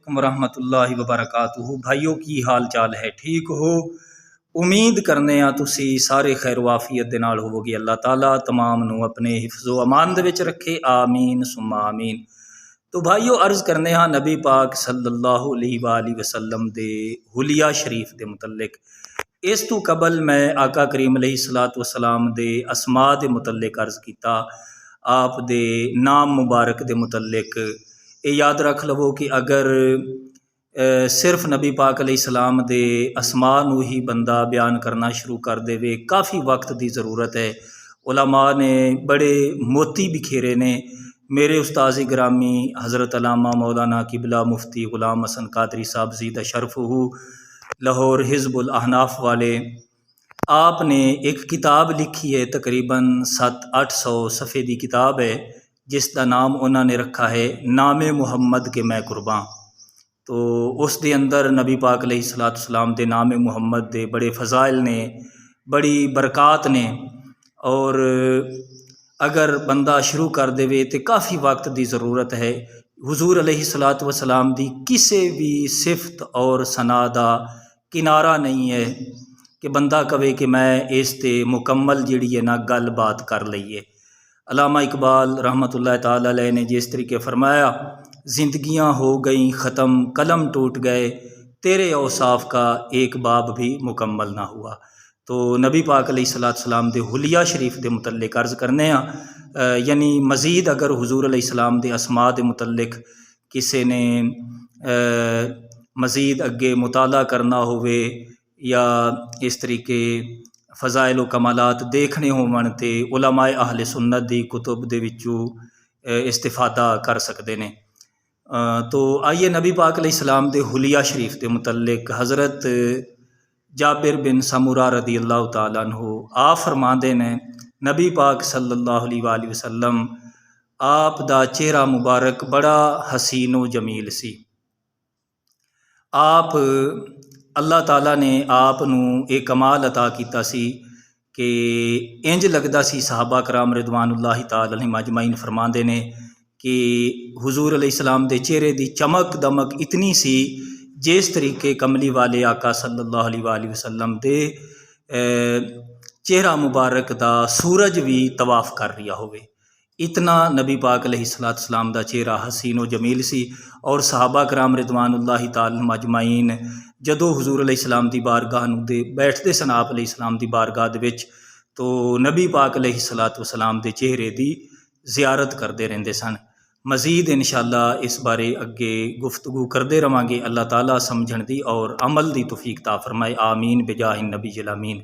علیکم ورحمۃ اللہ وبرکاتہ۔ بھائیوں کی حال چال ہے؟ ٹھیک ہو؟ امید کرنے ہاں تسی سارے خیر و عافیت دے نال ہووگے۔ اللہ تعالیٰ تمام نو اپنے حفظ و امان دے وچ رکھے، آمین ثم آمین۔ تو بھائیو عرض کرنے ہاں نبی پاک صلی اللہ علیہ وآلہ وسلم دے حلیہ شریف دے متعلق۔ اس تو قبل میں آقا کریم علیہ الصلوۃ والسلام دے اسماء دے متعلق عرض کیتا، آپ دے نام مبارک دے متعلق۔ یہ یاد رکھ لو کہ اگر صرف نبی پاک علیہ السلام دے اسماء نو ہی بندہ بیان کرنا شروع کر دے وے، کافی وقت دی ضرورت ہے۔ علماء نے بڑے موتی بکھیرے نے۔ میرے استاذ گرامی حضرت علامہ مولانا قبلہ مفتی غلام حسن قادری صاحب زیدہ شرفہ لاہور حزب الاحناف والے، آپ نے ایک کتاب لکھی ہے، تقریباً 700-800 صفحے دی کتاب ہے، جس کا نام انہوں نے رکھا ہے نام محمد کے میں قرباں۔ تو اس دے اندر نبی پاک علیہ الصلوۃ والسلام دے نام محمد دے بڑے فضائل نے، بڑی برکات نے، اور اگر بندہ شروع کر دے وے تو کافی وقت دی ضرورت ہے۔ حضور علیہ الصلوۃ والسلام دی کسی بھی صفت اور ثنا دا کنارہ نہیں ہے کہ بندہ کہے کہ میں اس تے مکمل جڑی ہے نا گل بات کر لئیے۔ علامہ اقبال رحمۃ اللہ تعالی علیہ نے جس طریقے فرمایا، زندگیاں ہو گئیں ختم، قلم ٹوٹ گئے، تیرے اوصاف کا ایک باب بھی مکمل نہ ہوا۔ تو نبی پاک علیہ الصلوۃ والسلام دے حلیہ شریف دے متعلق عرض کرنے ہاں، یعنی مزید اگر حضور علیہ السلام دے اسماء دے متعلق کسی نے مزید اگے مطالعہ کرنا ہوئے یا اس طریقے فضائل و کمالات دیکھنے ہون تے علماء اہل سنت دی کتب دے وچوں استفادہ کر سکتے ہیں۔ تو آئیے نبی پاک علیہ السلام دے حلیہ شریف دے متعلق حضرت جابر بن سمرہ رضی اللہ تعالیٰ عنہ آپ فرماندے نے، نبی پاک صلی اللہ علیہ وآلہ وسلم آپ دا چہرہ مبارک بڑا حسین و جمیل سی۔ آپ اللہ تعالیٰ نے آپ نو ایک کمال عطا کیتا سی کہ انج لگدا سی، صحابہ کرام رضوان اللہ تعالی علیہم اجمعین فرماندے نے کہ حضور علیہ السلام دے چہرے دی چمک دمک اتنی سی جس طریقے کملی والے آقا صلی اللہ علیہ وآلہ وسلم دے چہرہ مبارک دا سورج بھی طواف کر رہا ہوئے، اتنا نبی پاک علیہ السلام دا چہرہ حسین و جمیل سی۔ اور صحابہ کرام رضوان اللہ تعالی عنہم اجمعین جدو حضور علیہ السلام دی بارگاہ نو دے بیٹھتے سن آپ علیہ السلام دی بارگاہ دے وچ، تو نبی پاک علیہ السلام دے چہرے دی زیارت کردے رہندے سن۔ مزید انشاءاللہ اس بارے اگے گفتگو کردے رہاں گے۔ اللہ تعالیٰ سمجھن دی اور عمل دی توفیق عطا فرمائے، آمین بجاہ النبی الامین۔